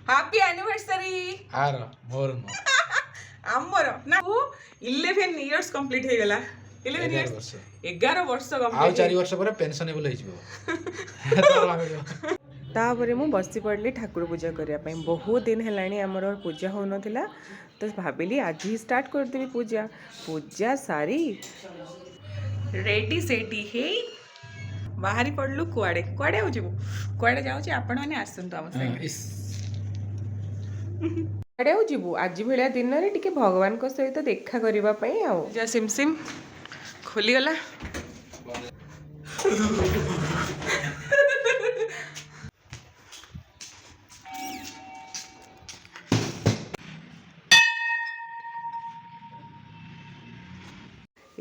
Happy anniversary ఆర more no ଆମର ନା 11 ଇୟର୍ସ କମ୍ପ୍ଲିଟ ହେଇଗଲା 11 ଇୟର୍ସ 11 ବର୍ଷ ଆଉ 4 ବର୍ଷ ପରେ ପେନସନେବଲ ହେଇଯିବ ତାପରେ ମୁଁ ବସି ପଡ଼ିଲି ଠାକୁର ପୂଜା କରିବା ପାଇଁ। ବହୁତ ଦିନ ହେଲାଣି ଆମର ପୂଜା ହେଉନଥିଲା, ତ ଭାବିଲି ଆଜି ହିଁ ଷ୍ଟାର୍ଟ କରିଦେବି ପୂଜା। ପୂଜା ସାରି ରେଡ଼ି ସେଠି ହେଇ ବାହାରି ପଡ଼ିଲୁ କୁଆଡ଼େ କୁଆଡ଼େ ଆଉ ଯିବୁ, କୁଆଡ଼େ ଯାଉଛି ଆପଣମାନେ ଆସନ୍ତୁ ଆମ ସାଙ୍ଗରେ। କୁଆଡ଼େ ଆଉ ଯିବୁ ଆଜି ଭଳିଆ ଦିନରେ ଟିକେ ଭଗବାନଙ୍କ ସହିତ ଦେଖା କରିବା ପାଇଁ। ଆଉ ଯା ସିମ୍ ସିମ୍ ଖୋଲିଗଲା।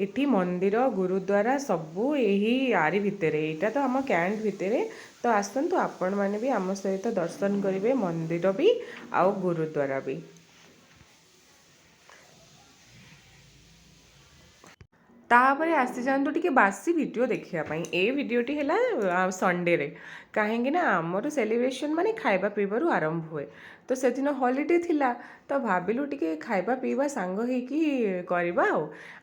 ଏଠି ମନ୍ଦିର ଗୁରୁଦ୍ୱାର ସବୁ ଏହି ଆରି ଭିତରେ, ଏଇଟା ତ ଆମ କ୍ୟାଣ୍ଟ ଭିତରେ। ତ ଆସନ୍ତୁ ଆପଣମାନେ ବି ଆମ ସହିତ ଦର୍ଶନ କରିବେ ମନ୍ଦିର ବି ଆଉ ଗୁରୁଦ୍ୱାର ବି। ତାପରେ ଆସିଯାଆନ୍ତୁ ଟିକେ ବାସି ଭିଡ଼ିଓ ଦେଖିବା ପାଇଁ। ଏ ଭିଡ଼ିଓଟି ହେଲା ସଣ୍ଡେରେ, କାହିଁକି ନା ଆମର ସେଲିବ୍ରେସନ୍ ମାନେ ଖାଇବା ପିଇବାରୁ ଆରମ୍ଭ ହୁଏ। ତ ସେଦିନ ହଲିଡେ ଥିଲା, ତ ଭାବିଲୁ ଟିକେ ଖାଇବା ପିଇବା ସାଙ୍ଗ ହେଇକି କରିବା।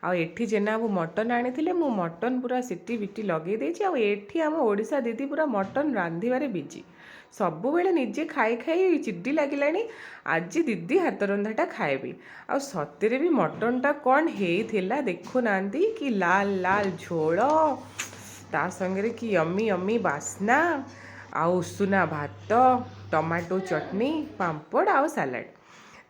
ଆଉ ଏଠି ଜେନାବାବୁ ମଟନ୍ ଆଣିଥିଲେ, ମୁଁ ମଟନ୍ ପୁରା ସିଟି ବିଟି ଲଗେଇ ଦେଇଛି। ଆଉ ଏଠି ଆମ ଓଡ଼ିଶା ଦିଦି ପୁରା ମଟନ୍ ରାନ୍ଧିବାରେ ବିଜି, ସବୁବେଳେ ନିଜେ ଖାଇ ଖାଇ ଚିଡ଼ି ଲାଗିଲାଣି। ଆଜି ଦିଦି ହାତ ରନ୍ଧାଟା ଖାଇବି। ଆଉ ସତରେ ବି ମଟନ୍ଟା କ'ଣ ହେଇଥିଲା ଦେଖୁନାହାନ୍ତି, କି ଲାଲ ଲାଲ ଝୋଳ, ତା ସାଙ୍ଗରେ କି ୟମି ୟମି ବାସ୍ନା, ଆଉ ଉଷୁନା ଭାତ, ଟମାଟୋ ଚଟନି, ପାମ୍ପଡ଼ ଆଉ ସାଲାଡ଼।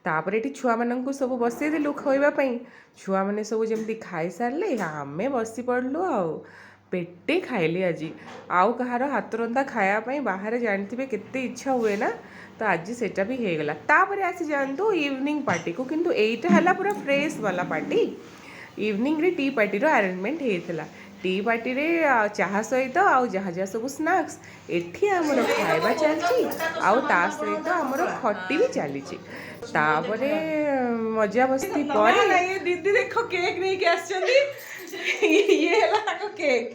ତାପରେ ଏଠି ଛୁଆମାନଙ୍କୁ ସବୁ ବସେଇଦେଲୁ ଖୋଇବା ପାଇଁ। ଛୁଆମାନେ ସବୁ ଯେମିତି ଖାଇସାରିଲେ ଆମେ ବସି ପଡ଼ିଲୁ। ଆଉ ପେଟେ ଖାଇଲି ଆଜି। ଆଉ କାହାର ହାତ ରନ୍ଧା ଖାଇବା ପାଇଁ ବାହାରେ ଜାଣିଥିବେ କେତେ ଇଚ୍ଛା ହୁଏ ନା, ତ ଆଜି ସେଇଟା ବି ହେଇଗଲା। ତାପରେ ଆସିଯାଆନ୍ତୁ ଇଭିନିଂ ପାର୍ଟିକୁ, କିନ୍ତୁ ଏଇଟା ହେଲା ପୁରା ଫ୍ରେଶ୍ ବାଲା ପାର୍ଟି। ଇଭିନିଂରେ ଟି ପାର୍ଟିର ଆରେଞ୍ଜମେଣ୍ଟ ହେଇଥିଲା। ଟି ପାର୍ଟିରେ ଚାହା ସହିତ ଆଉ ଯାହା ଯାହା ସବୁ ସ୍ନାକ୍ସ, ଏଠି ଆମର ଖାଇବା ଚାଲିଛି ଆଉ ତା ସହିତ ଆମର ଖଟି ବି ଚାଲିଛି। ତାପରେ ମଜାମସ୍ତି ପରେ ଦିଦି ଦେଖ କେକ୍ ନେଇକି ଆସିଛନ୍ତି। ଇଏ ହେଲା ତାଙ୍କ କେକ୍,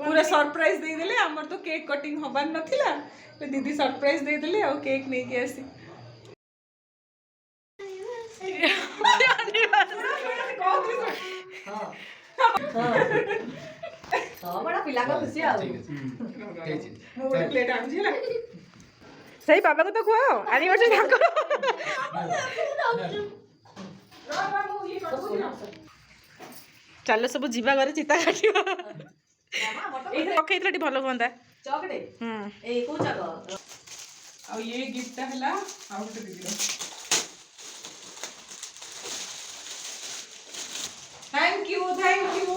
ପୁରା ସରପ୍ରାଇଜ ଦେଇଦେଲେ। ଆମର ତ କେକ୍ କଟିଂ ହବାର ନଥିଲା, ଦିଦି ସରପ୍ରାଇଜ ଦେଇଦେଲେ ଆଉ କେକ୍ ନେଇକି ଆସି। ସେଇ ବାବାଙ୍କୁ ତ କୁହ ଆନିଭର୍ସରୀ ତାଙ୍କ। ଚାଲ ସବୁ ଯିବା ଘରେ ଚିତା କାଟିବା। ପକେଇଥିଲେ ଟିକେ ଭଲ ହୁଅନ୍ତା। ଆଉ ଇଏ ଗିଫ୍ଟଟା ହେଲା ଆଉ ଗୋଟେ ଦିଦିର। Thank you.